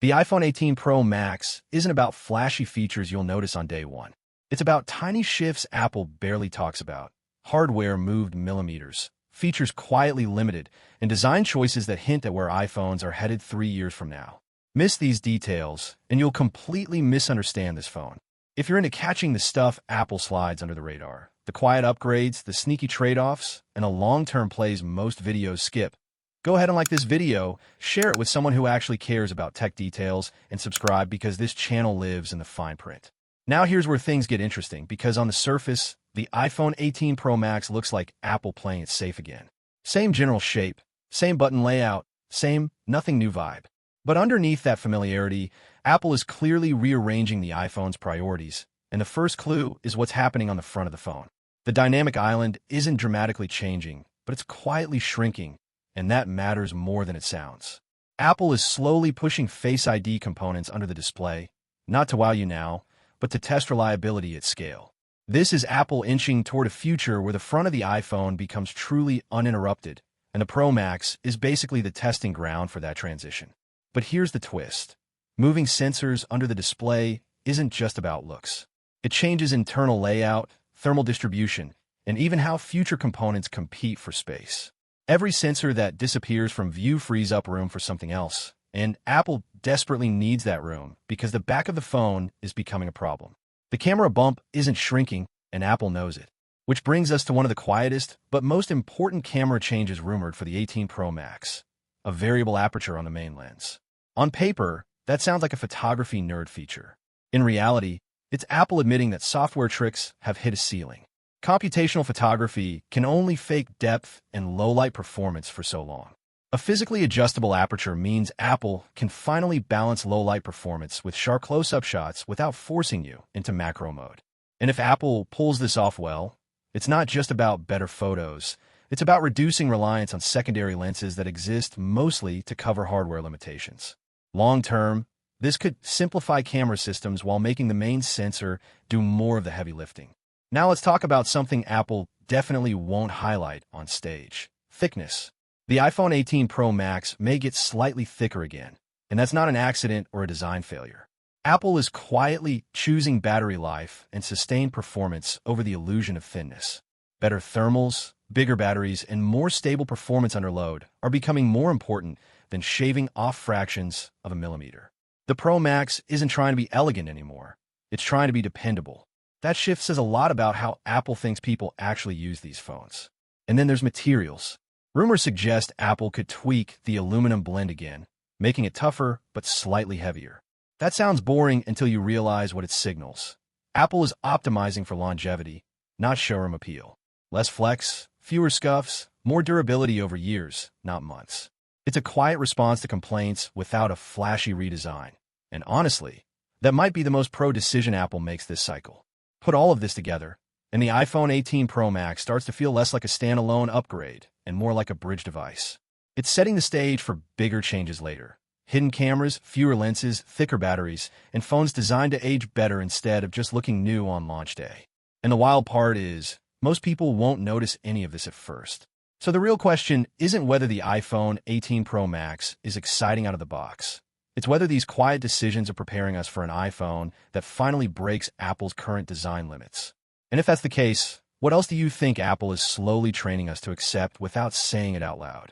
The iPhone 18 Pro Max isn't about flashy features you'll notice on day one. It's about tiny shifts Apple barely talks about, hardware moved millimeters, features quietly limited, and design choices that hint at where iPhones are headed 3 years from now. Miss these details, and you'll completely misunderstand this phone. If you're into catching the stuff Apple slides under the radar, the quiet upgrades, the sneaky trade-offs, and the long-term plays most videos skip, go ahead and like this video, share it with someone who actually cares about tech details, and subscribe because this channel lives in the fine print. Now here's where things get interesting, because on the surface, the iPhone 18 Pro Max looks like Apple playing it safe again. Same general shape, same button layout, same nothing new vibe. But underneath that familiarity, Apple is clearly rearranging the iPhone's priorities, and the first clue is what's happening on the front of the phone. The dynamic island isn't dramatically changing, but it's quietly shrinking, and that matters more than it sounds. Apple is slowly pushing Face ID components under the display, not to wow you now, but to test reliability at scale. This is Apple inching toward a future where the front of the iPhone becomes truly uninterrupted, and the Pro Max is basically the testing ground for that transition. But here's the twist. Moving sensors under the display isn't just about looks. It changes internal layout, thermal distribution, and even how future components compete for space. Every sensor that disappears from view frees up room for something else, and Apple desperately needs that room because the back of the phone is becoming a problem. The camera bump isn't shrinking, and Apple knows it. Which brings us to one of the quietest but most important camera changes rumored for the 18 Pro Max, a variable aperture on the main lens. On paper, that sounds like a photography nerd feature. In reality, it's Apple admitting that software tricks have hit a ceiling. Computational photography can only fake depth and low-light performance for so long. A physically adjustable aperture means Apple can finally balance low-light performance with sharp close-up shots without forcing you into macro mode. And if Apple pulls this off well, it's not just about better photos. It's about reducing reliance on secondary lenses that exist mostly to cover hardware limitations. Long-term, this could simplify camera systems while making the main sensor do more of the heavy lifting. Now let's talk about something Apple definitely won't highlight on stage: thickness. The iPhone 18 Pro Max may get slightly thicker again, and that's not an accident or a design failure. Apple is quietly choosing battery life and sustained performance over the illusion of thinness. Better thermals, bigger batteries, and more stable performance under load are becoming more important than shaving off fractions of a millimeter. The Pro Max isn't trying to be elegant anymore. It's trying to be dependable. That shift says a lot about how Apple thinks people actually use these phones. And then there's materials. Rumors suggest Apple could tweak the aluminum blend again, making it tougher but slightly heavier. That sounds boring until you realize what it signals. Apple is optimizing for longevity, not showroom appeal. Less flex, fewer scuffs, more durability over years, not months. It's a quiet response to complaints without a flashy redesign. And honestly, that might be the most pro decision Apple makes this cycle. Put all of this together, and the iPhone 18 Pro Max starts to feel less like a standalone upgrade and more like a bridge device. It's setting the stage for bigger changes later. Hidden cameras, fewer lenses, thicker batteries, and phones designed to age better instead of just looking new on launch day. And the wild part is, most people won't notice any of this at first. So the real question isn't whether the iPhone 18 Pro Max is exciting out of the box. It's whether these quiet decisions are preparing us for an iPhone that finally breaks Apple's current design limits. And if that's the case, what else do you think Apple is slowly training us to accept without saying it out loud?